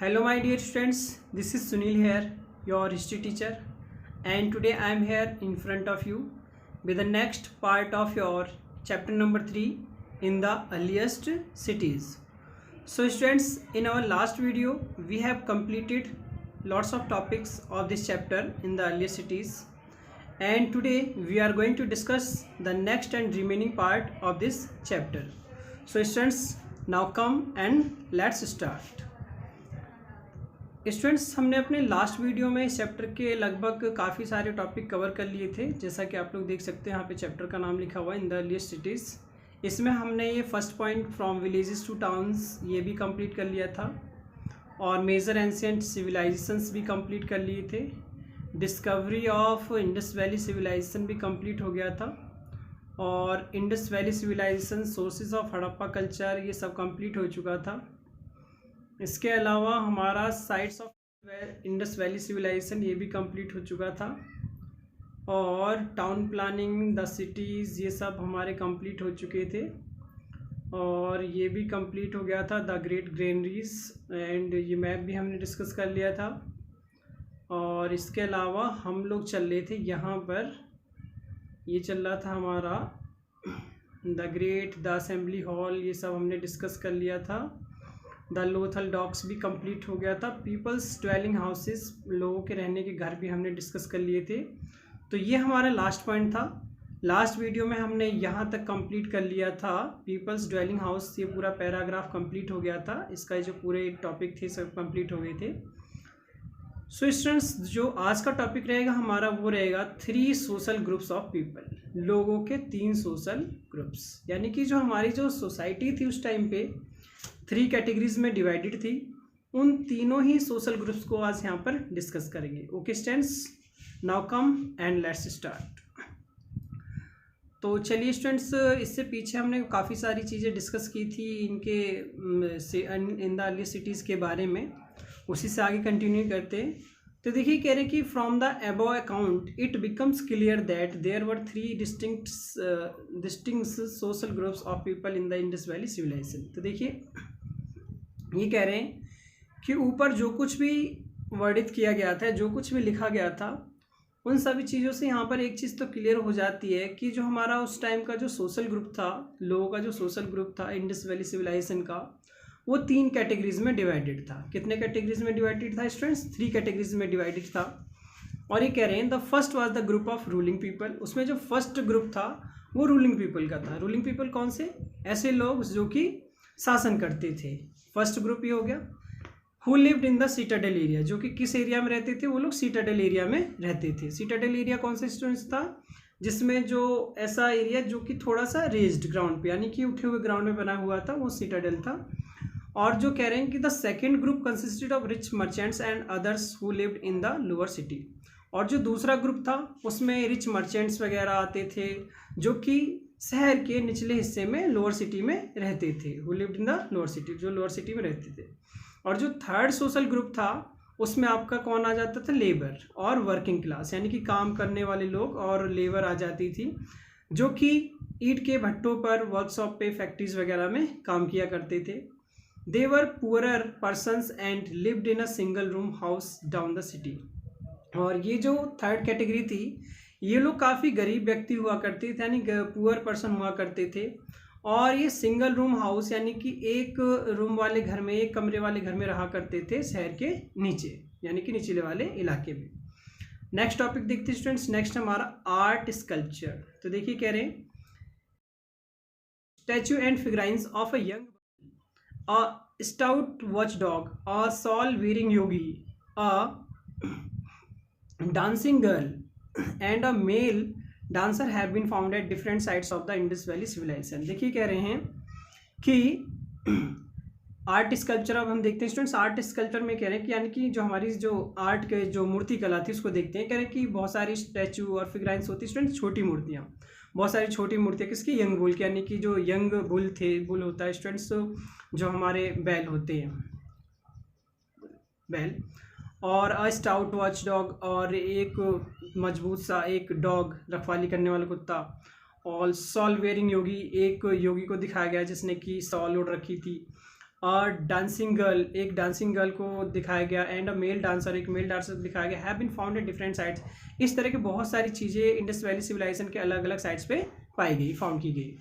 Hello my dear students, this is Sunil here, your history teacher, and today I am here in front of you with the next part of your chapter number 3 in the earliest cities. So students, in our last video we have completed lots of topics of this chapter in the earliest cities, and today we are going to discuss the next and remaining part of this chapter. So students, now come and let's start. Students, हमने अपने last video में इस chapter के लगभग काफ़ी सारे topic cover कर लिए थे। जैसा कि आप लोग देख सकते हैं यहाँ पे चैप्टर का नाम लिखा हुआ है इन द अर्लीस्ट सिटीज़। इसमें हमने ये first point from villages to towns ये भी कंप्लीट कर लिया था, और मेजर एंशिएंट सिविलाइजेशंस भी कंप्लीट कर लिए थे। Discovery of Indus valley civilization भी कंप्लीट हो गया था, और Indus valley civilization, sources of Harappa culture, ये सब कंप्लीट हो चुका था। इसके अलावा हमारा sites of Indus valley civilization ये भी कंप्लीट हो चुका था, और टाउन प्लानिंग, द सिटीज़, ये सब हमारे कंप्लीट हो चुके थे, और ये भी कंप्लीट हो गया था द ग्रेट ग्रेनरीज, एंड ये मैप भी हमने डिस्कस कर लिया था। और इसके अलावा हम लोग चल रहे थे यहाँ पर, ये चल रहा था हमारा the great, the assembly hall, ये सब हमने डिस्कस कर लिया था। द लोथल डॉक्स भी कंप्लीट हो गया था। पीपल्स ड्वेलिंग हाउसेस, लोगों के रहने के घर भी हमने डिस्कस कर लिए थे। तो ये हमारा लास्ट पॉइंट था। लास्ट वीडियो में हमने यहाँ तक कंप्लीट कर लिया था पीपल्स ड्वेलिंग हाउस, ये पूरा पैराग्राफ कंप्लीट हो गया था। इसका जो पूरे टॉपिक थे सब कंप्लीट हो गए थे। सो स्टूडेंट्स, जो आज का टॉपिक रहेगा हमारा वो रहेगा 3 सोशल ग्रुप्स ऑफ पीपल, लोगों के 3 सोशल ग्रुप्स। यानी कि जो हमारी जो सोसाइटी थी उस टाइम पे 3 कैटेगरीज में डिवाइडेड थी, उन तीनों ही सोशल ग्रुप्स को आज यहाँ पर डिस्कस करेंगे। Okay students, now come and let's start. तो चलिए स्टूडेंट्स, इससे पीछे हमने काफ़ी सारी चीज़ें डिस्कस की थी इनके इन द अर्ली सिटीज़ के बारे में, उसी से आगे कंटिन्यू करते हैं। तो देखिए, कह रहे हैं कि from the above account it becomes clear that there were 3 distinct social groups of people in the Indus valley civilisation. तो देखिए, ये कह रहे हैं कि ऊपर जो कुछ भी वर्णित किया गया था, जो कुछ भी लिखा गया था, उन सभी चीज़ों से यहाँ पर एक चीज़ तो क्लियर हो जाती है कि जो हमारा उस टाइम का जो सोशल ग्रुप था, लोगों का जो सोशल ग्रुप था इंडस वैली सिविलाइजेशन का, वो 3 कैटेगरीज में डिवाइडेड था। कितने कैटेगरीज में डिवाइडेड था स्टूडेंट्स? 3 कैटेगरीज में डिवाइडेड था। और ये कह रहे हैं the first was the group of ruling people. उसमें जो फर्स्ट ग्रुप था वो रूलिंग पीपल का था। रूलिंग पीपल कौन से? ऐसे लोग जो कि शासन करते थे। फर्स्ट ग्रुप ये हो गया। Who lived in the Citadel area, जो कि किस एरिया में रहते थे? वो लोग सिटाडेल एरिया में रहते थे। सिटाडेल एरिया कौन सा स्टूडेंट्स था? जिसमें जो ऐसा एरिया जो कि थोड़ा सा रेज्ड ग्राउंड पे, यानी कि उठे हुए ग्राउंड में बना हुआ था, वो सिटाडेल था। और जो कह रहे हैं कि the second group consisted of rich merchants and others who lived in the lower city. और जो दूसरा ग्रुप था उसमें रिच मर्चेंट्स वगैरह आते थे जो कि शहर के निचले हिस्से में, लोअर सिटी में रहते थे। Who lived in the lower city, जो लोअर सिटी में रहते थे। और जो थर्ड सोशल ग्रुप था उसमें आपका कौन आ जाता था? लेबर और वर्किंग क्लास, यानी कि काम करने वाले लोग और लेबर आ जाती थी, जो कि ईंट के भट्टों पर, वर्कशॉप पे, फैक्ट्रीज वगैरह में काम किया करते थे। They were poorer persons and lived in a single room house down the city। और ये जो थर्ड कैटेगरी थी, ये लोग काफ़ी गरीब व्यक्ति हुआ करते थे, यानी पुअर पर्सन हुआ करते थे, और ये सिंगल रूम हाउस, यानी कि एक रूम वाले घर में, एक कमरे वाले घर में रहा करते थे शहर के नीचे, यानी कि निचले वाले इलाके में। नेक्स्ट टॉपिक देखते हैं स्टूडेंट्स। नेक्स्ट हमारा आर्ट स्कल्पचर। तो देखिए, कह रहे हैं statue and figurines of a young, a stout watchdog, a shawl-wearing yogi, a dancing girl, and a male dancer have been found at different sites of the Indus Valley civilization। देखिए, कह रहे हैं कि आर्ट स्कल्पचर, अब हम देखते हैं students. Art sculpture में कह रहे हैं कि यानी कि जो हमारी जो आर्ट के जो मूर्ति कला थी उसको देखते हैं। कह रहे हैं कि बहुत सारी स्टैचू और फिगराइंस होती है स्टूडेंट्स, छोटी मूर्तियाँ, बहुत सारी छोटी मूर्तियाँ। किसकी? यंग बुल की, यानी कि जो यंग बुल थे, बुल होता है स्टूडेंट्स जो हमारे बैल होते हैं, बैल। और अ स्टाउट वॉच डॉग, और एक मजबूत सा एक डॉग, रखवाली करने वाला कुत्ता। और सॉल वेयरिंग योगी, एक योगी को दिखाया गया जिसने कि सॉल ओढ़ रखी थी। डांसिंग गर्ल, एक डांसिंग गर्ल को दिखाया गया, एंड अ मेल डांसर, एक मेल डांसर दिखाया गया, have been found at different sites. इस तरह की बहुत सारी चीज़ें इंडस वैली सिविलाइजेशन के अलग अलग साइट्स पे पाई गई, फाउंड की गई।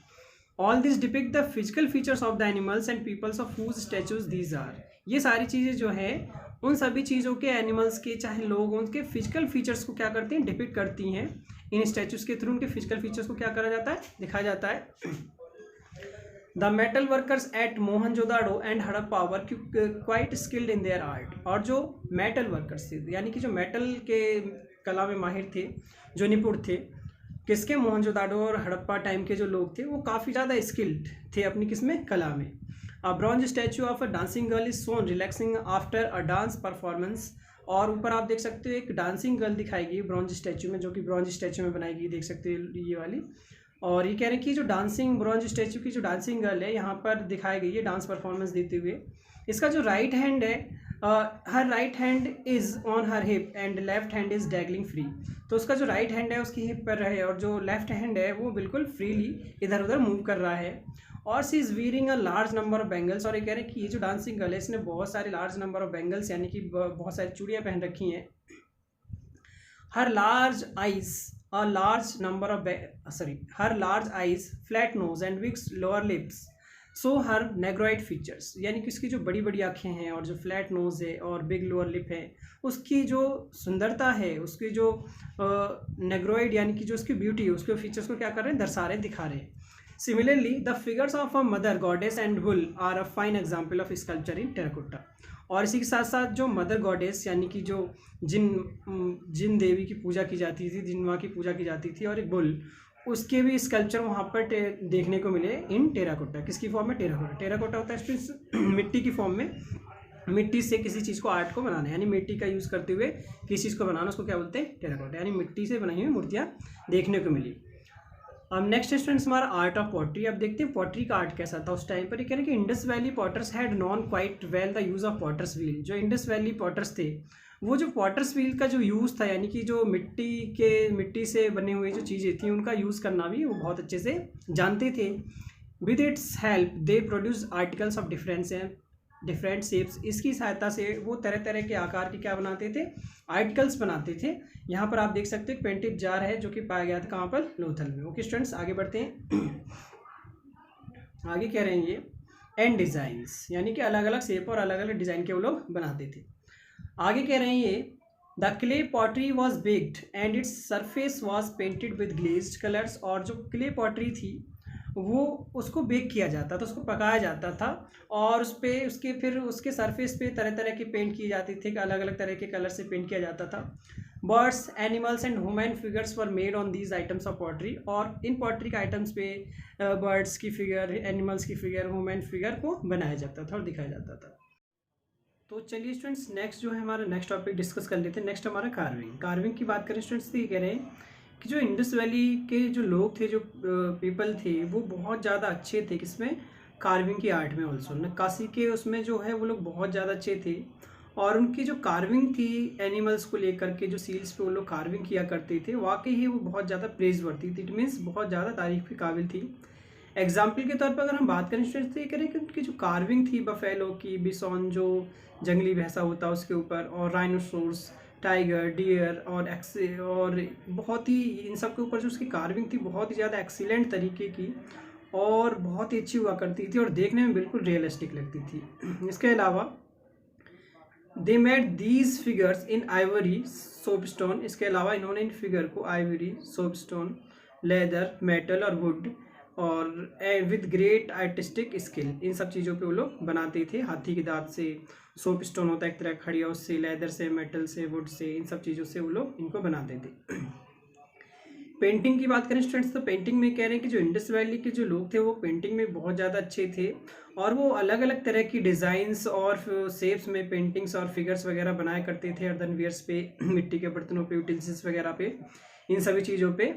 All this depict the physical features of the animals and peoples of whose statues these are. ये सारी चीज़ें जो है उन सभी चीज़ों के, एनिमल्स के चाहे लोग, उनके फिजिकल फीचर्स को क्या करती हैं, डिपिक्ट करती हैं। इन स्टैचूज के थ्रू उनके फिजिकल फीचर्स को क्या करा जाता है, दिखाया जाता है। The metal workers at Mohenjodaro and Harappa were quite skilled in their art. और जो मेटल वर्कर्स थे, यानी कि जो मेटल के कला में माहिर थे, जो निपुण थे, किसके, मोहनजोदाड़ो और हड़प्पा टाइम के जो लोग थे वो काफ़ी ज़्यादा स्किल्ड थे अपनी किसमें, कला में। A bronze statue of a dancing girl is shown relaxing after a dance performance. और ऊपर आप देख सकते हो एक डांसिंग गर्ल दिखाई गई ब्रॉन्ज स्टैचू में, जो कि ब्रॉन्ज स्टैचू में बनाई गई, देख सकते हो ये वाली। और ये कह रहे हैं कि जो डांसिंग ब्रॉन्ज स्टैचू की जो डांसिंग गर्ल है यहाँ पर दिखाई गई है डांस परफॉर्मेंस देते हुए। इसका जो राइट हैंड है, her right hand is on her hip and left hand is dangling free. तो उसका जो राइट हैंड है उसकी हिप पर है, और जो लेफ्ट हैंड है वो बिल्कुल फ्रीली इधर उधर मूव कर रहा है। और she is wearing a large number of bangles. और ये कह रहे हैं कि ये जो डांसिंग गर्ल है इसने बहुत सारे लार्ज नंबर ऑफ बैंगल्स, यानी कि बहुत सारी चूड़ियाँ पहन रखी हैं। Her large eyes a large number of her large eyes, flat nose and weak lower lips show her negroid features। यानी कि उसकी जो बड़ी बड़ी आँखें हैं और जो फ्लैट नोज है और बिग लोअर लिप है, उसकी जो सुंदरता है, उसकी जो नेग्रोइड यानी कि जो उसकी ब्यूटी है, उसके फीचर्स को क्या कर रहे हैं, दर्शा रहे, दिखा रहे हैं। Similarly the figures of a mother goddess and bull are a fine example of sculpture in terracotta. और इसी के साथ साथ जो मदर गॉडेस यानी कि जो जिन देवी की पूजा की जाती थी, जिन माँ की पूजा की जाती थी, और एक बुल, उसके भी स्कल्पचर वहाँ पर देखने को मिले इन टेराकोटा। किसकी फॉर्म में, टेराकोटा। टेराकोटा होता है मिट्टी की फॉर्म में, मिट्टी से किसी चीज़ को, आर्ट को बनाना, यानी मिट्टी का यूज़ करते हुए किसी चीज़ को बनाना, उसको क्या बोलते हैं, टेराकोटा। यानी मिट्टी से बनाई हुई मूर्तियाँ देखने को मिली। अब नेक्स्ट स्टूडेंट्स हमारा आर्ट ऑफ पॉटरी। अब देखते हैं पॉटरी का आर्ट कैसा था उस टाइम पर। ये कह रहे हैं कि Indus Valley potters had known quite well the use of potter's wheel. जो इंडस वैली पॉटर्स थे वो जो पॉटर्स व्हील का जो यूज़ था, यानी कि जो मिट्टी से बने हुए जो चीज़ें थी उनका यूज़ करना भी वो बहुत अच्छे से जानते थे। With its help they produce articles of different shapes. इसकी सहायता से वो तरह तरह के आकार के क्या बनाते थे, आर्टिकल्स बनाते थे। यहाँ पर आप देख सकते हो पेंटेड जार है जो कि पाया गया था कहाँ पर, लोथल में। ओके स्टूडेंट्स, आगे बढ़ते हैं। आगे कह रहे हैं ये एंड डिज़ाइंस, यानी कि अलग अलग शेप और अलग अलग डिज़ाइन के वो लोग बनाते थे। आगे कह रहे हैं ये the clay pottery was baked and its surface was painted with glazed colours. और जो क्ले पॉटरी थी वो उसको बेक किया जाता था, उसको पकाया जाता था, और उस पर उसके सरफेस पे तरह तरह के पेंट किए जाते थे, अलग अलग तरह के कलर से पेंट किया जाता था। Birds, animals and human figures were made on these items of pottery. और इन पॉटरी के आइटम्स पे बर्ड्स की फिगर, एनिमल्स की फिगर, ह्यूमन फिगर को बनाया जाता था और दिखाया जाता था। तो चलिए स्टूडेंट्स, नेक्स्ट जो है हमारा नेक्स्ट टॉपिक डिस्कस कर लेते हैं। नेक्स्ट हमारा कार्विंग की बात करें स्टूडेंट्स, तो ये कह रहे हैं कि जो इंडस वैली के जो लोग थे, जो पीपल थे, वो बहुत ज़्यादा अच्छे थे किसमें, कार्विंग की आर्ट में। ऑल्सो नक्काशी के उसमें जो है वो लोग बहुत ज़्यादा अच्छे थे। और उनकी जो कार्विंग थी एनिमल्स को लेकर के, जो सील्स पे वो लोग कार्विंग किया करते थे, वाकई ही वो बहुत ज़्यादा प्रेजवर्ती थी। इट मीन्स बहुत ज़्यादा तारीफ के काबिल थी। एग्जाम्पल के तौर पर अगर हम बात करें स्टूडेंट्स, तो ये करें कि उनकी जो कार्विंग थी बफेलो की, बिसॉन जो जंगली भैंसा होता है उसके ऊपर, और राइनोसोर्स, टाइगर, डियर और बहुत ही इन सब के ऊपर जो उसकी कार्विंग थी बहुत ही ज़्यादा एक्सीलेंट तरीके की और बहुत ही अच्छी हुआ करती थी और देखने में बिल्कुल रियलिस्टिक लगती थी। इसके अलावा they made these figures in Ivory, soapstone. इसके अलावा इन्होंने इन फिगर को आइवरी, सोपस्टोन, लेदर, मेटल और वुड और विद ग्रेट आर्टिस्टिक स्किल, इन सब चीज़ों पे वो लोग बनाते थे। हाथी के दांत से, सोपस्टोन होता है एक तरह खड़िया, उससे, लेदर से, मेटल से, वुड से, इन सब चीज़ों से वो लोग इनको बनाते थे। पेंटिंग की बात करें स्टूडेंट्स, तो पेंटिंग में कह रहे हैं कि जो इंडस वैली के जो लोग थे वो पेंटिंग में बहुत ज़्यादा अच्छे थे और वो अलग अलग तरह की डिज़ाइंस और शेप्स में पेंटिंग्स और फिगर्स वगैरह बनाया करते थे अर्दनवेयर्स पे, मिट्टी के बर्तनों पे, यूटेंसिल्स वगैरह पे, इन सभी चीज़ों पे।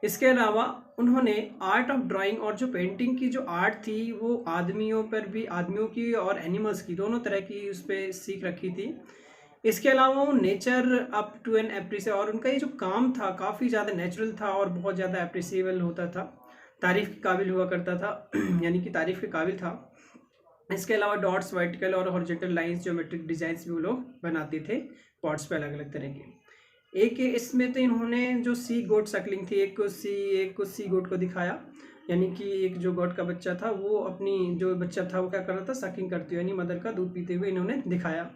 इसके अलावा उन्होंने आर्ट ऑफ ड्राइंग और जो पेंटिंग की जो आर्ट थी वो आदमियों की और एनिमल्स की, दोनों तरह की उस पर सीख रखी थी। इसके अलावा वो nature up to an appreciate, और उनका ये जो काम था काफ़ी ज़्यादा नेचुरल था और बहुत ज़्यादा एप्रिसिएबल होता था, तारीफ़ के काबिल हुआ करता था यानी कि तारीफ़ के काबिल था। इसके अलावा डॉट्स, वर्टिकल और हॉरिजॉन्टल लाइंस, ज्योमेट्रिक डिजाइंस भी वो लोग बनाते थे पॉट्स पे अलग अलग तरह के। एक इसमें तो इन्होंने जो सी गोट सकलिंग थी, एक को सी गोट को दिखाया, यानी कि एक जो गोट का बच्चा था वो अपनी जो बच्चा था वो क्या कर रहा था, सकिंग करते हुए, यानी मदर का दूध पीते हुए इन्होंने दिखाया,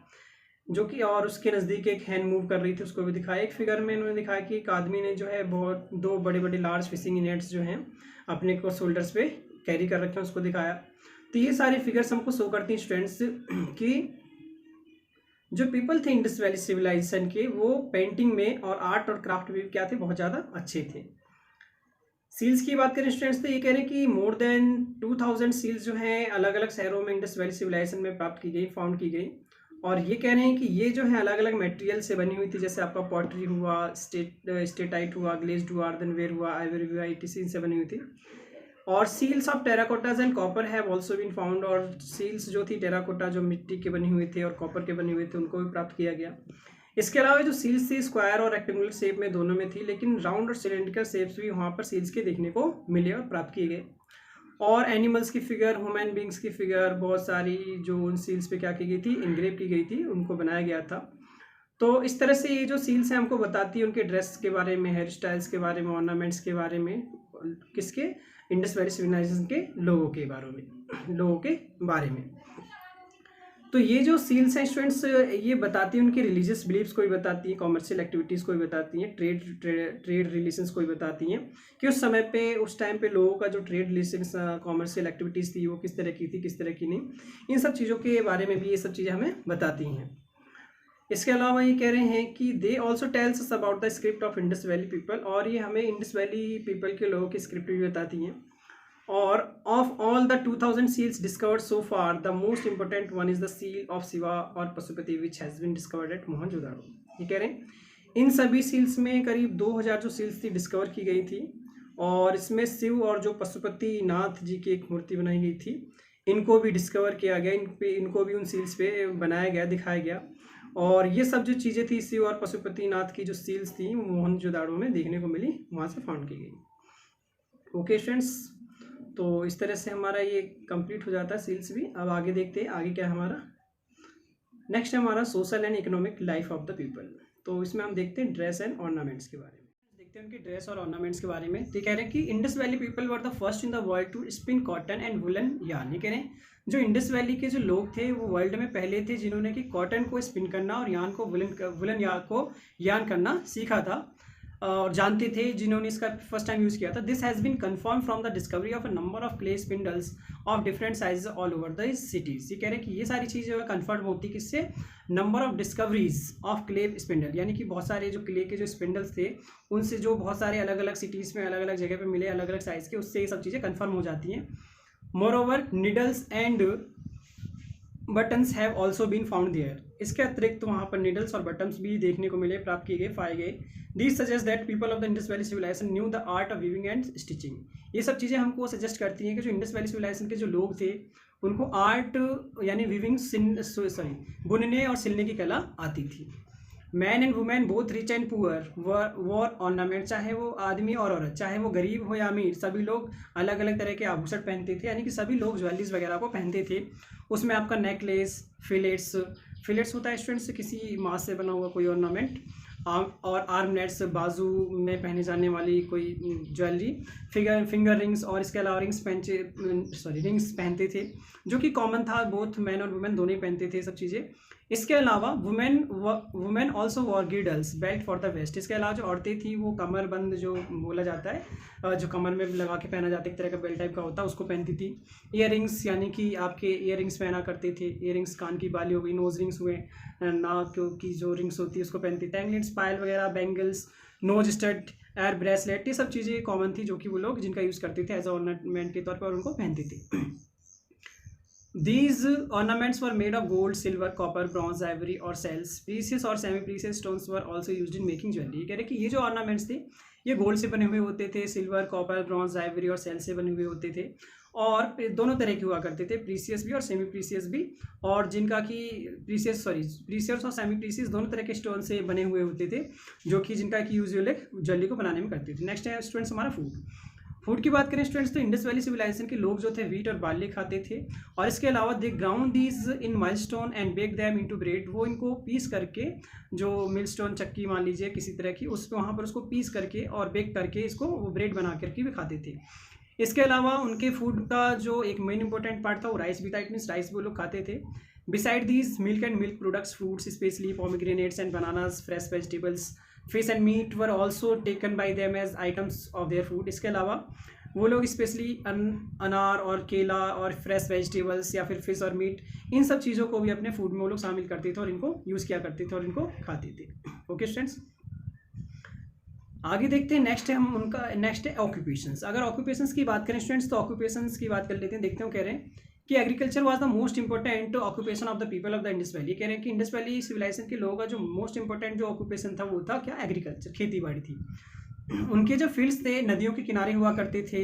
जो कि और उसके नज़दीक एक हैंड मूव कर रही थी, उसको भी दिखाया। एक फिगर में इन्होंने दिखाया कि एक आदमी ने जो है बहुत दो बड़े बड़े लार्ज फिशिंग नेट्स जो हैं अपने को शोल्डर्स पे कैरी कर रखे हैं, उसको दिखाया। तो ये सारे फिगर्स हमको शो करती हैं स्टूडेंट्स कि जो पीपल थे इंडस वैली सिविलाइजेशन के, वो पेंटिंग में और आर्ट और क्राफ्ट में क्या थे, बहुत ज़्यादा अच्छे थे। सील्स की बात करें स्टूडेंट्स तो ये कह रहे हैं कि मोर देन 2000 सील्स जो हैं अलग अलग शहरों में इंडस वैली सिविलाइजेशन में प्राप्त की गई, फाउंड की गई। और ये कह रहे हैं कि ये जो है अलग अलग मटेरियल से बनी हुई थी, जैसे आपका पॉटरी हुआ, स्टेटाइट हुआ, ग्लेज्ड हुआ, अर्दनवेयर हुआ, आइवरी हुआ, etc से बनी हुई थी। और seals of terracottas and copper have also been found, और सील्स जो थी टेराकोटा जो मिट्टी के बने हुए थे और कॉपर के बने हुए थे उनको भी प्राप्त किया गया। इसके अलावा जो सील्स थी स्क्वायर और रेक्टेंगुलर शेप में दोनों में थी, लेकिन राउंड और सिलेंड्रिकल शेप्स भी वहाँ पर सील्स के देखने को मिले और प्राप्त किए गए। और एनिमल्स की फिगर, ह्यूमन बींग्स की फिगर, बहुत सारी जो उन सील्स पे क्या की गई थी, इंग्रेव की गई थी, उनको बनाया गया था। तो इस तरह से ये जो सील्स हैं हमको बताती है उनके ड्रेस के बारे में, हेयर स्टाइल्स के बारे में, ऑर्नामेंट्स के बारे में, किसके, इंडस वैली सिविलाइजेशन के लोगों के बारे में। तो ये जो सील्स हैं स्टूडेंट्स, ये बताती हैं उनके रिलीजियस बिलीफ्स को भी बताती हैं, कॉमर्शियल एक्टिविटीज़ को भी बताती हैं, ट्रेड रिलेशंस को भी बताती हैं कि उस समय पे, उस टाइम पे लोगों का जो ट्रेड रिलेशंस, कॉमर्शियल एक्टिविटीज़ थी वो किस तरह की थी, किस तरह की नहीं, इन सब चीज़ों के बारे में भी ये सब चीज़ें हमें बताती हैं। इसके अलावा ये कह रहे हैं कि they also tells us about the script of Indus valley people, और ये हमें इंडस वैली पीपल के लोगों की स्क्रिप्ट भी बताती हैं। और of all the 2000 seals discovered so far, the most important one is the seal of Shiva or Pashupati which has been discovered at Mohenjodaro. ये कह रहे हैं इन सभी सील्स में करीब 2000 जो सील्स थी डिस्कवर की गई थी, और इसमें शिव और जो पशुपति नाथ जी की एक मूर्ति बनाई गई थी, इनको भी डिस्कवर किया गया, इनको भी उन सील्स पे बनाया गया, दिखाया गया। और ये सब जो चीज़ें थी, शिव और पशुपति नाथ की जो सील्स थी वो मोहनजोदाड़ो में देखने को मिली, वहाँ से फाउंड की गई। ओके फ्रेंड्स, तो इस तरह से हमारा ये कंप्लीट हो जाता है सील्स भी। अब आगे देखते हैं आगे क्या है हमारा। नेक्स्ट है हमारा social and economic life of the people. तो इसमें हम देखते हैं ड्रेस एंड ऑर्नामेंट्स के बारे में, देखते हैं उनकी ड्रेस और ऑर्नामेंट्स के बारे में। तो कह रहे हैं कि Indus valley people were the first in the world to spin cotton and woollen yarn. ये कह रहे हैं जो इंडस वैली के जो लोग थे वो वर्ल्ड में पहले थे जिन्होंने कि कॉटन को स्पिन करना और यार्न को वुलन यार्न करना सीखा था और जानते थे, जिन्होंने इसका फर्स्ट टाइम यूज़ किया था। This has been confirm from the discovery of a number of clay spindles of different sizes all over the cities. ये कह रहे हैं कि ये सारी चीज़ें कन्फर्म होती किससे, number of discoveries of clay spindle, यानी कि बहुत सारे जो क्ले के जो स्पिंडल्स थे उनसे जो बहुत सारे अलग अलग सिटीज़ में अलग अलग जगह पे मिले, अलग अलग साइज़ के, उससे ये सब चीज़ें कन्फर्म हो जाती हैं। Moreover needles and buttons have also been found there. इसके अतिरिक्त वहाँ पर निडल्स और बटन्स भी देखने को मिले, प्राप्त किए गए, पाए गए। This suggest that people of the Indus valley civilization knew the art of weaving and stitching. ये सब चीज़ें हमको सजेस्ट करती हैं कि जो इंडस वैली सिविलाइजेशन के जो लोग थे उनको आर्ट यानी वीविंग, बुनने और सिलने की कला आती थी। Man and women both rich and poor war ornament, चाहे वो आदमी और औरत, चाहे वो गरीब हो या अमीर, सभी लोग अलग अलग तरह के आभूषण पहनते थे, यानी कि सभी लोग ज्वेलरीज वगैरह को पहनते थे। उसमें आपका नेकलेस, फिलेट्स होता है स्टूडेंट्स किसी मांस से बना हुआ कोई ऑर्नामेंट, और आर्म नेट्स, बाजू में पहने जाने वाली कोई ज्वेलरी, फिंगर रिंग्स, और इसके अलावा रिंग्स पहनते थे, जो कि कॉमन था, बोथ मैन और वुमेन दोनों ही पहनते थे सब चीज़ें। इसके अलावा women also wore girdles belt for the waist. इसके अलावा जो औरतें थी वो कमरबंद जो बोला जाता है, जो कमर में लगा के पहना जाता है, एक तरह का बेल्ट टाइप का होता है, उसको पहनती थी। ईयर रिंग्स, यानी कि आपके ईयर रिंग्स पहना करते थे, ईयर रिंग्स कान की बाली हो गई, नोज रिंग्स हुए, नाक की जो रिंग्स होती है उसको पहनती थी, एंगलेट्स, पायल वगैरह, bangles, nose stud, ear bracelet, ये सब चीज़ें कॉमन थी जो कि वो लोग जिनका यूज़ करते थे एज ऑर्नामेंट के तौर पर, उनको पहनती थी। These ornaments were made of gold, silver, copper, bronze, ivory और cells. Precious और semi precious stones were also used in making jewelry. कह रहे कि ये जो ornaments थे ये गोल्ड से बने हुए होते थे, सिल्वर, कॉपर, ब्रॉन्ज, आइवरी और सेल से बने हुए होते थे, और दोनों तरह के हुआ करते थे, प्रीसियस भी और सेमी प्रीसियस भी, और जिनका कि प्रीसियस और सेमी प्रीसियस दोनों तरह के स्टोन से बने हुए होते थे, जो कि जिनका कि यूज ज्वेलरी को बनाने में करते थे। नेक्स्ट है स्टूडेंट्स हमारा फूड। फूड की बात करें स्टूडेंट्स तो इंडस वैली सिविलाइजेशन के लोग जो थे व्हीट और बार्ली खाते थे, और इसके अलावा they ground these in millstone and bake them into bread, वो इनको पीस करके, जो मिलस्टोन चक्की मान लीजिए किसी तरह की, उस वहाँ पर उसको पीस करके और बेक करके इसको वो ब्रेड बना करके भी खाते थे। इसके अलावा उनके फूड का जो एक मेन इंपॉर्टेंट पार्ट था वो राइस भी था, इट मीन्स राइस वो लोग खाते थे। Besides these milk and milk products, fruits specially pomegranates and bananas, fresh vegetables, fish and meat were also taken by them as items of their food. इसके अलावा वो लोग स्पेशली अनार और केला और फ्रेश वेजिटेबल्स या फिर फिश और मीट, इन सब चीज़ों को भी अपने फूड में वो लोग शामिल करते थे और इनको यूज़ किया करते थे और इनको खाते थे। ओके स्टूडेंट्स, आगे देखते हैं। नेक्स्ट है ऑक्यूपेशंस। अगर ऑक्यूपेशंस की बात करें स्टूडेंट्स तो ऑक्यूपेशंस की बात कर लेते हैं। देखते हैं कह रहे हैं कि agriculture was the most important occupation of the people of the Indus valley. कह रहे हैं कि इंडस वैली सिविलाइजेशन के लोगों का जो मोस्ट इंपॉर्टेंट जो ऑक्यूपेशन था वो था क्या, एग्रीकल्चर, खेती बाड़ी थी। उनके जो फील्ड्स थे नदियों के किनारे हुआ करते थे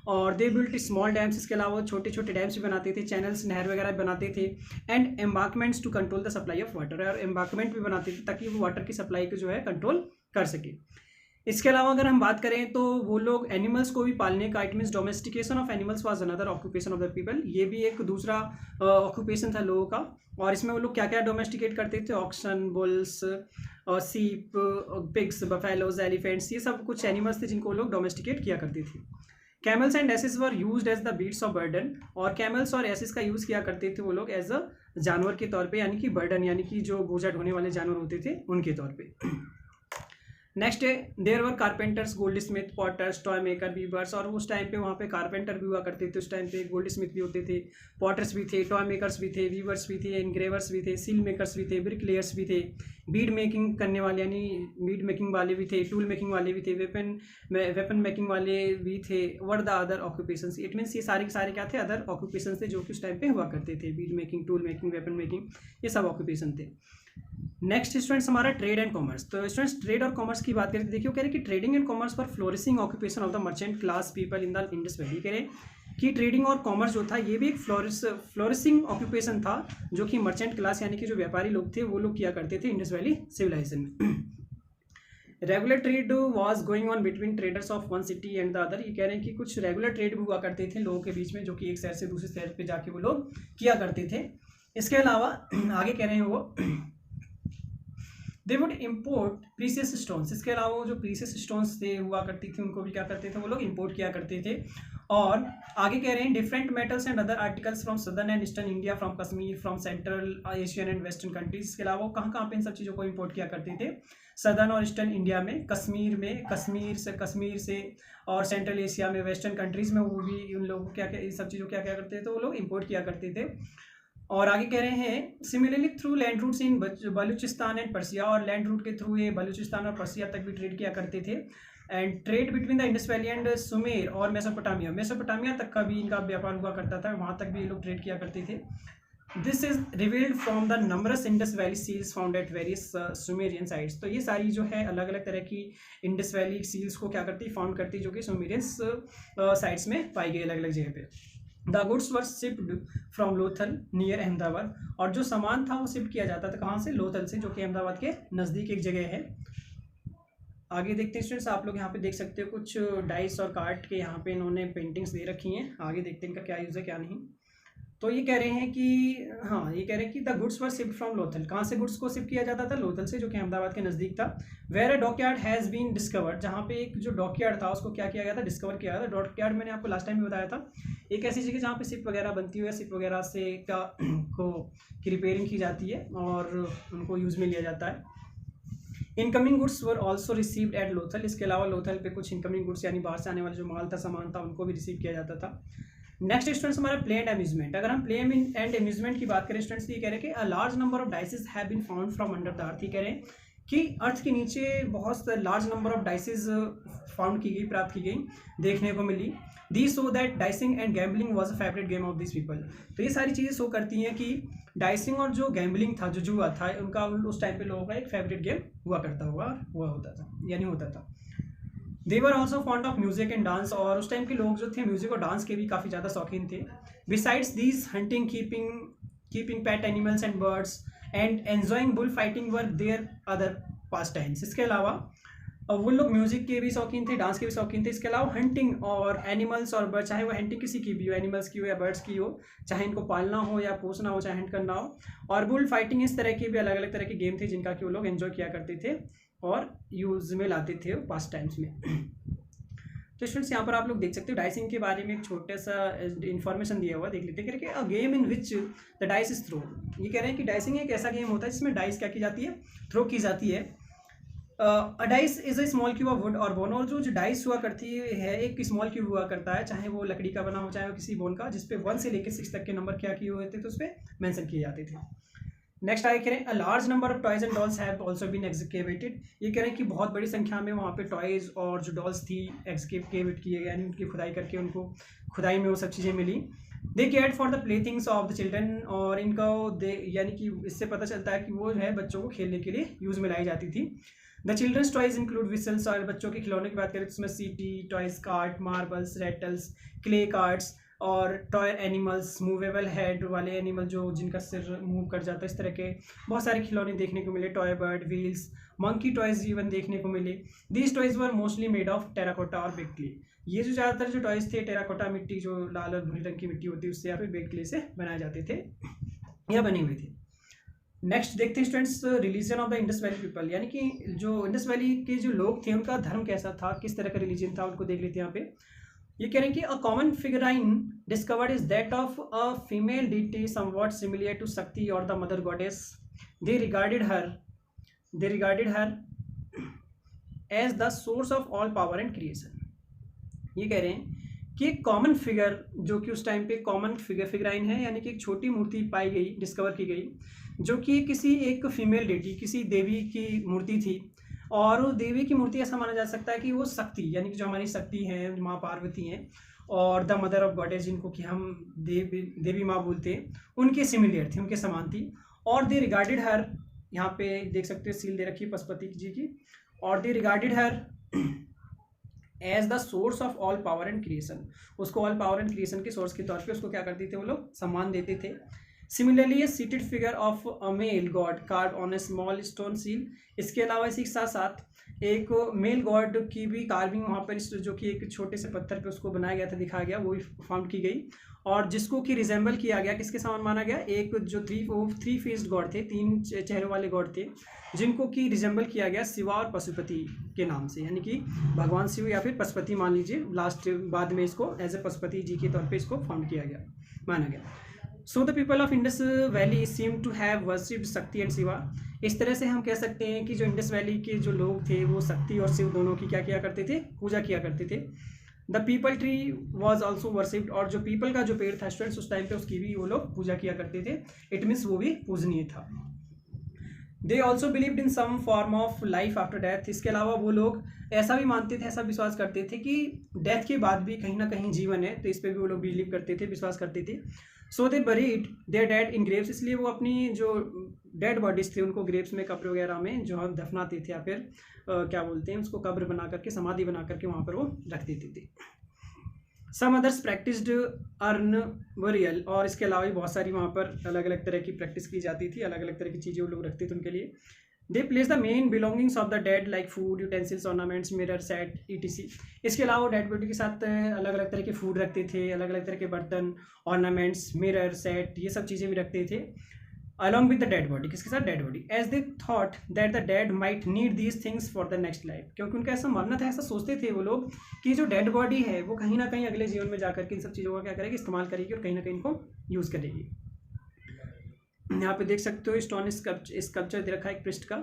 और दे बिल्ट स्मॉल डैम्स, इसके अलावा छोटे छोटे डैम्स भी बनाते थे, चैनल्स, नहर वगैरह भी बनाते थे, and embankments to control the supply of water, और एम्बार्कमेंट भी बनाते थे ताकि वो वाटर की सप्लाई को जो है कंट्रोल कर सके। इसके अलावा अगर हम बात करें तो वो लोग एनिमल्स को भी पालने का, it means domestication of animals was another occupation of the people, ये भी एक दूसरा ऑक्यूपेशन था लोगों का। और इसमें वो लोग क्या क्या डोमेस्टिकेट करते थे, ऑक्सन, बुल्स, सीप, पिग्स, बफेलोज, एलिफेंट्स, ये सब कुछ एनिमल्स थे जिनको वो लोग डोमेस्टिकेट किया करते थे। Camels and asses were used as the beasts of burden, और कैमल्स और एसिस का यूज़ किया करते थे वो लोग एज अ जानवर के तौर पे, यानी कि बर्डन, यानी कि जो बोझा ढोने वाले जानवर होते थे उनके तौर पे। नेक्स्ट है there were carpenters, goldsmith, potters, toy maker, weavers, और उस टाइम पे वहाँ पे कारपेंटर भी हुआ करते थे, उस टाइम पे गोल्ड स्मिथ भी होते थे, पॉटर्स भी थे, टॉय मेकर्स भी थे, वीवर्स भी थे, एनग्रेवर्स भी थे, सील मेकर्स भी थे, ब्रिक लेयर्स भी थे, बीड मेकिंग करने वाले यानी बीड मेकिंग वाले भी थे, टूल मेकिंग वाले भी थे, वेपन मेकिंग वाले भी थे, were the other occupations. It means ये सारे के सारे क्या थे, अदर ऑक्यूपेशंस थे जो कि उस टाइम पे हुआ करते थे, bead making, tool making, weapon making, ये सब ऑक्यूपेशन थे। नेक्स्ट स्टूडेंट्स हमारा ट्रेड एंड कॉमर्स। तो स्टूडेंट्स ट्रेड और कॉमर्स की बात करें तो देखिए कह रहे हैं कि trading and commerce for flourishing occupation of the merchant class people in the Indus valley. कह रहे हैं कि ट्रेडिंग और कॉमर्स जो था ये भी एक फ्लोरिशिंग ऑक्यूपेशन था जो कि मर्चेंट क्लास यानी कि जो व्यापारी लोग थे वो लोग किया करते थे इंडस वैली सिविलाइजेशन में। Regular trade was going on between traders of one city and the other. ये कह रहे हैं कि कुछ रेगुलर ट्रेड भी हुआ करते थे लोगों के बीच में जो कि एक शहर से दूसरे शहर पे जाके वो लोग किया करते थे। इसके अलावा आगे कह रहे हैं वो they would import precious stones. इसके अलावा वो जो प्रीसियस स्टोन्स थे हुआ करती थी उनको भी क्या करते थे वो लोग इम्पोर्ट किया करते थे। और आगे कह रहे हैं different metals and other articles from southern and eastern India, from Kashmir, from central Asian and western countries. इसके अलावा कहाँ कहाँ पे इन सब चीज़ों को इम्पोर्ट किया करते थे, सदर्न और ईस्टर्न इंडिया में, कश्मीर से और सेंट्रल एशिया में, वेस्टर्न कंट्रीज़ में, वो भी उन लोगों क्या क्या इन सब चीज़ों क्या क्या करते थे तो वो लोग इम्पोर्ट किया करते थे। और आगे कह रहे हैं similarly through land routes in Baluchistan and Persia, और लैंड रूट के थ्रू ये बलूचिस्तान और पर्सिया तक भी ट्रेड किया करते थे। And trade between the Indus valley and Sumer और मेसोपोटामिया तक का भी इनका व्यापार हुआ करता था, वहाँ तक भी ये लोग ट्रेड किया करते थे। This is revealed from the numbers Indus valley seals found at various Sumerian sites. तो ये सारी जो है अलग अलग तरह की इंडस वैली सील्स को क्या करती, फाउंड करती, जो कि सुमेरियंस साइट्स में पाई गई अलग अलग जगह पे। The goods were shipped from Lothal near Ahmedabad, और जो सामान था वो शिफ्ट किया जाता था कहाँ से, लोथल से, जो कि अहमदाबाद के नज़दीक एक जगह है। आगे देखते हैं स्टूडेंट्स, आप लोग यहाँ पे देख सकते हो कुछ डाइस और कार्ड के यहाँ पे इन्होंने पेंटिंग्स दे रखी हैं। आगे देखते हैं इनका क्या यूज़ है क्या नहीं। तो ये कह रहे हैं कि हाँ, ये कह रहे हैं कि the goods were shift from Lothal. कहाँ से गुड्स को शिफ्ट किया जाता था, लोथल से, जो कि अहमदाबाद के नज़दीक था। Where a dockyard has been discovered, जहाँ पे एक जो डॉकयार्ड था उसको क्या किया गया था, डिस्कवर किया गया था। डॉकयार्ड मैंने आपको लास्ट टाइम भी बताया था, एक ऐसी जगह जहाँ पे शिप वगैरह बनती है, शिप वगैरह से की रिपेयरिंग की जाती है और उनको यूज़ में लिया जाता है। Incoming goods were also received at Lothal. इसके अलावा लोथल पे कुछ इनकमिंग गुड्स यानी बाहर से आने वाला जो माल था, सामान था, उनको भी रिसीव किया जाता था। नेक्स्ट स्टूडेंट्स हमारा प्ले एंड अम्यूजमेंट। अगर हम प्ले एंड अम्यूजमेंट की बात करें स्टूडेंट्स, ये कह रहे हैं कि a large number of dices have been found from under the earth. ये कह रहे हैं कि अर्थ के नीचे बहुत large number of dices found की गई, प्राप्त की गई, देखने को मिली। The so that dicing and gambling was a favourite game of this people. तो ये सारी चीज़ें शो करती हैं कि डाइसिंग और जो गैम्बलिंग था, जो जुआ था, उनका उस टाइम पे लोगों का एक फेवरेट गेम हुआ करता हुआ होता था। They were also fond of music and dance, और उस टाइम के लोग जो थे म्यूजिक और डांस के भी काफ़ी ज़्यादा शौकीन थे। Besides these hunting, keeping pet animals and birds and enjoying bull fighting were their other pastimes. इसके अलावा और वो लोग म्यूजिक के भी शौकीन थे, डांस के भी शौकीन थे। इसके अलावा हंटिंग और एनिमल्स और बर्ड, चाहे वो हंटिंग किसी की भी हो, एनिमल्स की हो या बर्ड्स की हो, चाहे इनको पालना हो या पोसना हो, चाहे हंट करना हो, और बुल फाइटिंग, इस तरह के भी अलग अलग तरह के गेम थे जिनका कि वो लोग एंजॉय किया करते थे और यूज में लाते थे पास्ट टाइम्स में। तो स्टूडेंट्स यहाँ पर आप लोग देख सकते हो डाइसिंग के बारे में एक छोटा सा इन्फॉर्मेशन दिया हुआ, देख लेते हैं कि a game in which the dice is throw. ये कह रहे हैं कि डाइसिंग एक ऐसा गेम होता है जिसमें डाइस क्या की जाती है, थ्रो की जाती है। अ dice is a small cube of would और बोन, और जो डाइस हुआ करती है एक स्मॉल क्यूब हुआ करता है, चाहे वो लकड़ी का बना हो चाहे वो किसी बोन का, जिसपे 1 से लेकर 6 तक के नंबर क्या किए हुए थे तो उस पर मैंसन किए जाते थे। नेक्स्ट आगे कह रहे हैं a large number of toys and dolls have also been excavated. ये कह रहे हैं कि बहुत बड़ी संख्या में वहाँ पे टॉयज और जो डॉल्स थी एक्सकेवेट किए गए, यानी उनकी खुदाई करके उनको खुदाई में वो सब चीज़ें मिली। They cared for the play things of the children, और इनका दे यानी कि इससे पता चलता है कि वो है बच्चों को खेलने के लिए यूज़ में लाई जाती थी। The children's toys include whistles, और बच्चों के खिलौने की बात करें तो उसमें सीटी, toys cart, marbles, rattles, clay cards और टॉय एनिमल्स, मूवेबल हेड वाले एनिमल जो जिनका सिर मूव कर जाता है, इस तरह के बहुत सारे खिलौने देखने को मिले। Toy bird, wheels, monkey toys even देखने को मिले। These toys were mostly made of terracotta और बेक्ड क्ले। ये जो ज़्यादातर जो टॉयज थे टेराकोटा मिट्टी, जो लाल और भूरे रंग की मिट्टी होती है उससे या फिर बेक्ड क्ले से बनाए जाते थे या बने हुए थे। नेक्स्ट देखते हैं students religion of the Indus valley people, यानी कि जो इंडस वैली के जो लोग थे उनका धर्म कैसा था, किस तरह का रिलीजन था, उनको देख लेते हैं यहाँ पे। ये कह रहे हैं कि a common figurine discovered is that of a female deity somewhat similar to Shakti or the mother goddess. They regarded her as the source of all power and creation. ये कह रहे हैं कि एक कॉमन फिगर जो कि उस टाइम पे कॉमन फिगराइन है, यानी कि एक छोटी मूर्ति पाई गई, डिस्कवर की गई, जो कि किसी एक फीमेल डेटी, किसी देवी की मूर्ति थी। और उस देवी की मूर्ति ऐसा माना जा सकता है कि वो शक्ति, यानी कि जो हमारी शक्ति है, माँ पार्वती हैं, और द मदर ऑफ गॉडेस जिनको कि हम देवी माँ बोलते हैं, उनके सिमिलर थी, उनके समान थी। और दे रिगार्डेड हर, यहाँ पे देख सकते हो सील दे रखी है पशुपति जी की, और they regarded her as the source of all power and creation. उसको ऑल पावर एंड क्रिएशन के सोर्स के तौर पे उसको क्या करते थे वो लोग, सम्मान देते थे। Similarly a seated figure of a male god carved on a small stone seal. इसके अलावा इसी के साथ साथ एक मेल गॉड की भी कार्विंग वहाँ पर जो कि एक छोटे से पत्थर पे उसको बनाया गया था, दिखाया गया, वो भी फाउंड की गई, और जिसको कि रिजेंबल किया गया, किसके समान माना गया, एक जो थ्री फेस्ड गॉड थे, 3 चेहरों वाले गॉड थे, जिनको कि रिजेंबल किया गया शिवा और पशुपति के नाम से, यानी कि भगवान शिव या फिर पशुपति मान लीजिए, लास्ट बाद में इसको एज ए पशुपति जी के तौर पे इसको फाउंड किया गया, माना गया। So the people of Indus valley seem to have worshipped Shakti and Shiva. इस तरह से हम कह सकते हैं कि जो इंडस वैली के जो लोग थे वो शक्ति और शिव दोनों की क्या किया करते थे, पूजा किया करते थे। The people tree was also worshipped, और जो पीपल का जो पेड़ था स्टूडेंट्स उस टाइम पे उसकी भी वो लोग पूजा किया करते थे। इट मीन्स वो भी पूजनीय था। They also believed in some form of life after death. इसके अलावा वो लोग ऐसा भी मानते थे, ऐसा विश्वास करते थे कि डेथ के बाद भी कहीं ना कहीं जीवन है, तो इस पर भी वो लोग बिलीव करते थे, विश्वास करते थे। So they buried their dead in graves, इसलिए वो अपनी जो डेड बॉडीज थे उनको ग्रेव्स में, कब्र वगैरह में जो हम दफनाते थे, या फिर क्या बोलते हैं उसको, कब्र बना करके, समाधि बना करके वहाँ पर वो रख देते थे। Some others practised urn burial, और इसके अलावा भी बहुत सारी वहाँ पर अलग अलग तरह की प्रैक्टिस की जाती थी, अलग अलग तरह की चीज़ें वो लोग रखते थे उनके लिए। दे place the main belongings of the dead like food, utensils, ornaments, mirror, set, etc। इसके अलावा डेड बॉडी के साथ अलग अलग तरह के फूड रखते थे, अलग अलग तरह के बर्तन, ऑर्नामेंट्स, मिरर, सेट, ये सब चीज़ें भी रखते थे along with the dead body. किसके साथ, dead body. As they thought that the dead might need these things for the next life, क्योंकि उनका ऐसा मानना था, ऐसा सोचते थे वो लोग कि जो डेड बॉडी है वो कहीं ना कहीं अगले जीवन में जाकर के इन सब चीज़ों का क्या करेगी, इस्तेमाल करेगी और कहीं ना कहीं इनको यूज़ करेगी। यहाँ पे देख सकते हो स्टोन स्कल्पचर दे रखा है एक पृष्ठ का।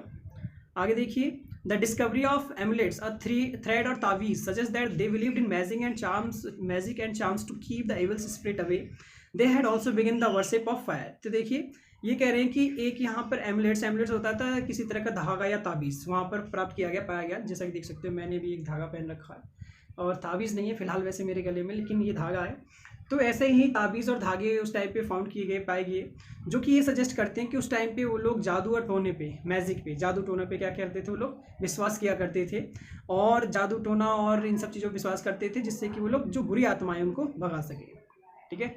आगे देखिए, the discovery of amulets, a thread और तावीज, suggest that they believed in magic and charms to keep the evil spirit away. They had also begin the worship of fire. तो देखिए ये कह रहे हैं कि एक यहाँ पर एमुलेट्स होता था किसी तरह का धागा या ताबीज़, वहाँ पर प्राप्त किया गया, पाया गया। जैसा कि देख सकते हो मैंने भी एक धागा पहन रखा है, और ताबीज़ नहीं है फिलहाल वैसे मेरे गले में, लेकिन ये धागा है। तो ऐसे ही ताबीज़ और धागे उस टाइम पे फाउंड किए गए, पाए गए, जो कि ये सजेस्ट करते हैं कि उस टाइम पे वो लोग जादू और टोने पे, मैजिक पे, जादू टोना पे क्या करते थे वो लोग, विश्वास किया करते थे, और जादू टोना और इन सब चीज़ों पर विश्वास करते थे, जिससे कि वो लोग जो बुरी आत्माएं उनको भगा सके, ठीक है,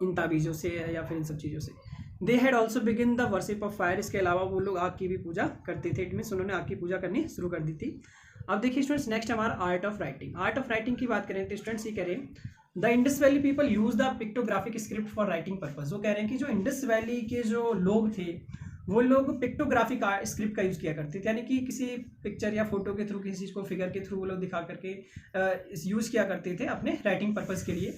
इन ताबीज़ों से या फिर इन सब चीज़ों से। दे had also begin the worship of fire, इसके अलावा वो लोग आग की भी पूजा करते थे। इट मीन्स उन्होंने आग की पूजा करनी शुरू कर दी थी। अब देखिए स्टूडेंट्स, नेक्स्ट हमारा art of writing. Art of writing की बात करें तो स्टूडेंट्स ये करें the Indus valley people use the pictographic script for writing purpose. वो कह रहे हैं कि जो इंडस वैली के जो लोग थे वो लोग पिक्टोग्राफिक स्क्रिप्ट का यूज किया करते थे, यानी कि किसी पिक्चर या फोटो के थ्रू, किसी चीज को फिगर के थ्रू वो लोग दिखा करके यूज किया करते थे अपने राइटिंग पर्पज के लिए।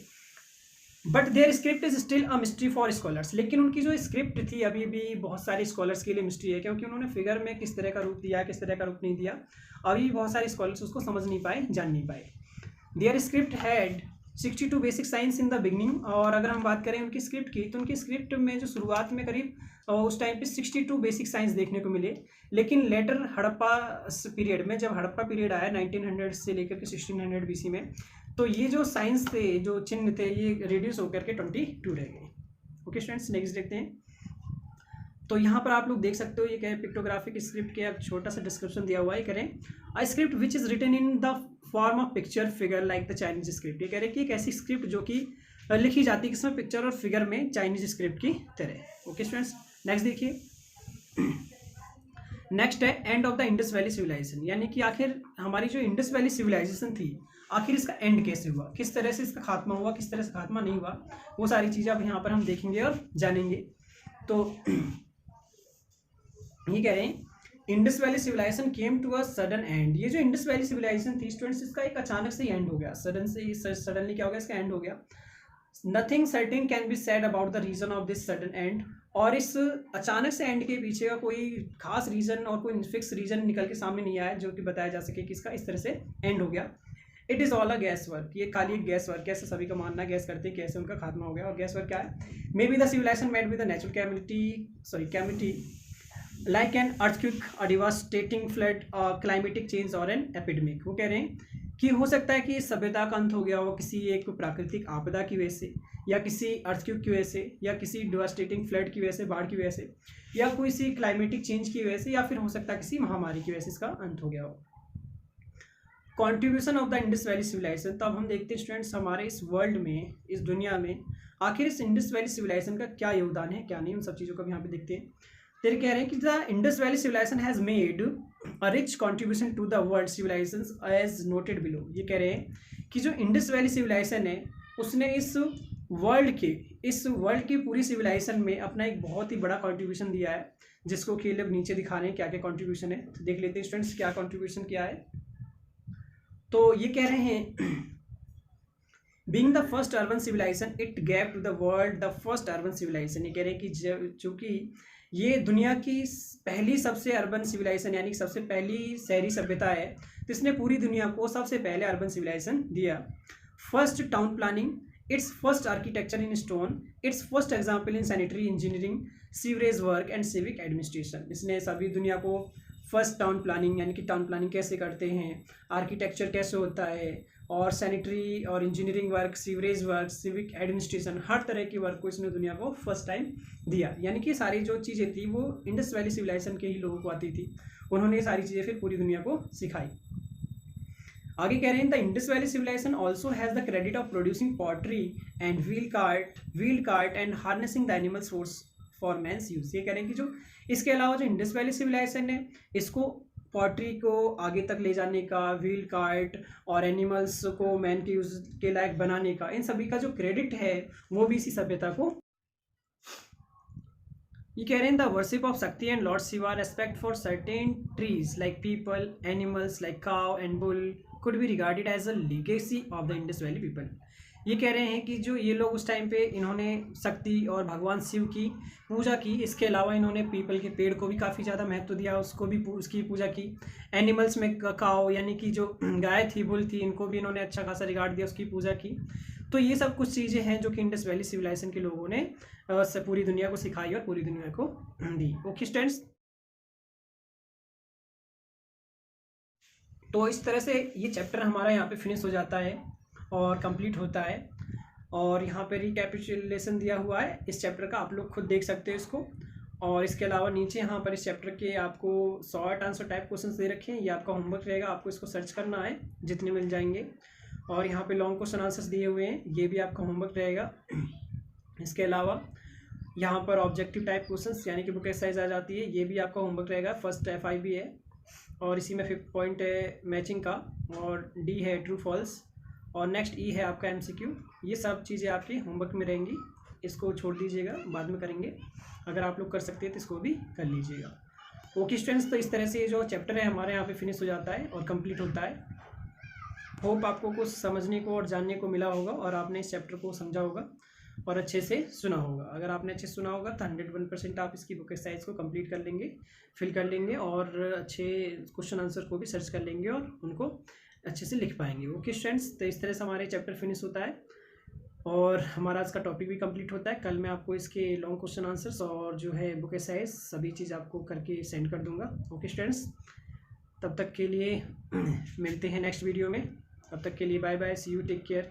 But their script is still a mystery for scholars, लेकिन उनकी जो स्क्रिप्ट थी अभी भी बहुत सारे स्कॉलर्स के लिए मिस्ट्री है, क्योंकि उन्होंने फिगर में किस तरह का रूप दिया, किस तरह का रूप नहीं दिया, अभी बहुत सारे स्कॉलर्स उसको समझ नहीं पाए, जान नहीं पाए। Their script had 62 basic signs in the beginning, और अगर हम बात करें उनकी स्क्रिप्ट की तो उनकी स्क्रिप्ट में जो शुरुआत में करीब उस टाइम पे 62 बेसिक साइंस देखने को मिले, लेकिन लेटर हड़प्पा पीरियड में, जब हड़प्पा पीरियड आया 1900 से लेकर के 1600 बीसी में, तो ये जो साइंस थे, जो चिन्ह थे, ये रिड्यूस होकर के 22 रह गए। ओके स्टूडेंट्स, नेक्स्ट देखते हैं। तो यहाँ पर आप लोग देख सकते हो ये कह पिक्टोग्राफिक स्क्रिप्ट के अब छोटा सा डिस्क्रिप्शन दिया हुआ है। करें a script which is written in the form of picture figure like the Chinese script. ये कह रहे हैं कि एक ऐसी स्क्रिप्ट जो कि लिखी जाती है किसमें, पिक्चर और फिगर में, चाइनीज स्क्रिप्ट की तरह। ओके स्टूडेंट्स, नेक्स्ट देखिए। नेक्स्ट है end of the Indus valley civilisation, यानी कि आखिर हमारी जो इंडस वैली सिविलाइजेशन थी, आखिर इसका एंड कैसे हुआ, किस तरह से इसका खात्मा हुआ, किस तरह से खात्मा नहीं हुआ, वो सारी चीज़ें अब यहाँ पर हम देखेंगे और जानेंगे। तो ये कह रहे हैं Indus valley civilisation came to a sudden end. ये जो इंडस वैली सिविलाइजेशन थी स्टूडेंट्स, इसका एक अचानक से एंड हो गया, सडनली क्या हो गया, इसका एंड हो गया। Nothing certain can be said about the reason of this sudden end, और इस अचानक से एंड के पीछे का कोई खास रीजन और कोई फिक्स रीजन निकल के सामने नहीं आया जो कि बताया जा सके कि इसका इस तरह से एंड हो गया। It is all a gas work, ये खाली एक गैस वर्क, कैसे सभी का मानना, गैस करते हैं कैसे उनका खात्मा हो गया। और गैस वर्क क्या है, may be the civilization made with the natural calamity like an earthquake, a devastating flood, climatic change or an epidemic. वो कह रहे हैं कि हो सकता है कि सभ्यता का अंत हो गया हो किसी एक प्राकृतिक आपदा की वजह से, या किसी अर्थक्वेक की वजह से, या किसी डिवास्टेटिंग फ्लड की वजह से, बाढ़ की वजह से, या कोई सी क्लाइमेटिक चेंज की वजह से, या फिर हो सकता है किसी महामारी की वजह से इसका अंत हो गया हो। Contribution of the Indus valley civilisation, तो अब हम देखते हैं स्टूडेंट्स हमारे इस वर्ल्ड में, इस दुनिया में आखिर इस इंडस वैली सिविलाइजेशन का क्या योगदान है, क्या नहीं, उन सब चीज़ों को भी यहाँ पे देखते हैं। फिर कह रहे हैं कि the Indus valley civilisation has made a rich contribution to the world civilisations as noted below. ये कह रहे हैं कि जो इंडस वैली सिविलाइजेशन है उसने इस वर्ल्ड की पूरी सिविलाइजेशन में अपना एक बहुत ही बड़ा कॉन्ट्रीब्यूशन दिया है, जिसको कि लोग नीचे दिखा रहे हैं क्या क्या कॉन्ट्रीब्यूशन है। तो देख लेते हैं स्टूडेंट्स क्या कॉन्ट्रीब्यूशन क्या है। तो ये कह रहे हैं being the first urban civilisation it gave to the world the first urban civilisation. ये कह रहे हैं कि चूँकि ये दुनिया की पहली सबसे अर्बन सिविलाइजेशन, यानी कि सबसे पहली शहरी सभ्यता है, तो इसने पूरी दुनिया को सबसे पहले अर्बन सिविलाइजेशन दिया। First town planning, it's first architecture in stone, it's first example in sanitary engineering, sewerage work and civic administration. इसने सभी दुनिया को फर्स्ट टाउन प्लानिंग, यानी कि टाउन प्लानिंग कैसे करते हैं, आर्किटेक्चर कैसे होता है, और सैनिटरी और engineering work, sewerage work, civic administration, हर तरह की वर्क को इसने दुनिया को फर्स्ट टाइम दिया। यानी कि सारी जो चीज़ें थी वो इंडस वैली सिविलाइजेशन के ही लोगों को आती थी, उन्होंने ये सारी चीज़ें फिर पूरी दुनिया को सिखाई। आगे कह रहे हैं the Indus valley civilisation also has the credit of producing pottery and wheel cart and harnessing the animal source for man's use. ये कह रहे हैं कि जो इसके अलावा जो इंडस वैली सिविलाइजेशन है, इसको पॉटरी को आगे तक ले जाने का, व्हील कार्ट और एनिमल्स को मैन के यूज के लायक बनाने का, इन सभी का जो क्रेडिट है वो भी इसी सभ्यता को। ये कह रहे हैं the worship of Shakti and lord Shiva, respect for certain trees like peepal, animals like cow and bull could be regarded as a legacy of the Indus valley people. ये कह रहे हैं कि जो ये लोग उस टाइम पे इन्होंने शक्ति और भगवान शिव की पूजा की, इसके अलावा इन्होंने पीपल के पेड़ को भी काफ़ी ज़्यादा महत्व दिया, उसको भी उसकी पूजा की। एनिमल्स में काओ यानी कि जो गाय थी, बुल थी, इनको भी इन्होंने अच्छा खासा रिगार्ड दिया, उसकी पूजा की। तो ये सब कुछ चीज़ें हैं जो कि इंडस वैली सिविलाइजेशन के लोगों ने पूरी दुनिया को सिखाई और पूरी दुनिया को दी। ओके स्टूडेंट्स, तो इस तरह से ये चैप्टर हमारा यहाँ पे फिनिश हो जाता है और कंप्लीट होता है। और यहाँ पे रिकैपिचुलेशन दिया हुआ है इस चैप्टर का, आप लोग खुद देख सकते हो इसको। और इसके अलावा नीचे यहाँ पर इस चैप्टर के आपको शॉर्ट आंसर टाइप क्वेश्चंस दे रखे हैं, ये आपका होमवर्क रहेगा, आपको इसको सर्च करना है, जितने मिल जाएंगे। और यहाँ पे लॉन्ग क्वेश्चन आंसर्स दिए हुए हैं, ये भी आपका होमवर्क रहेगा। इसके अलावा यहाँ पर ऑब्जेक्टिव टाइप क्वेश्चंस यानी कि बुक एक्सरसाइज आ जाती है, ये भी आपका होमवर्क रहेगा। फर्स्ट FIB है और इसी में 5th पॉइंट है मैचिंग का, और D है ट्रू फॉल्स, और नेक्स्ट E है आपका MCQ। ये सब चीज़ें आपके होमवर्क में रहेंगी, इसको छोड़ दीजिएगा, बाद में करेंगे। अगर आप लोग कर सकते हैं तो इसको भी कर लीजिएगा। ओके स्टूडेंट्स, तो इस तरह से ये जो चैप्टर है हमारे यहाँ पे फिनिश हो जाता है और कंप्लीट होता है। होप आपको कुछ समझने को और जानने को मिला होगा और आपने इस चैप्टर को समझा होगा और अच्छे से सुना होगा। अगर आपने अच्छे से सुना होगा तो 101% आप इसकी बुक एक्सरसाइज को कंप्लीट कर लेंगे, फिल कर लेंगे और अच्छे क्वेश्चन आंसर को भी सर्च कर लेंगे और उनको अच्छे से लिख पाएंगे। ओके स्टूडेंट्स, तो इस तरह से हमारे चैप्टर फिनिश होता है और हमारा आज का टॉपिक भी कंप्लीट होता है। कल मैं आपको इसके लॉन्ग क्वेश्चन आंसर्स और जो है बुक एक्सरसाइज सभी चीज़ आपको करके सेंड कर दूंगा। ओके स्टूडेंट्स, तब तक के लिए मिलते हैं नेक्स्ट वीडियो में। तब तक के लिए bye bye, see you, take care.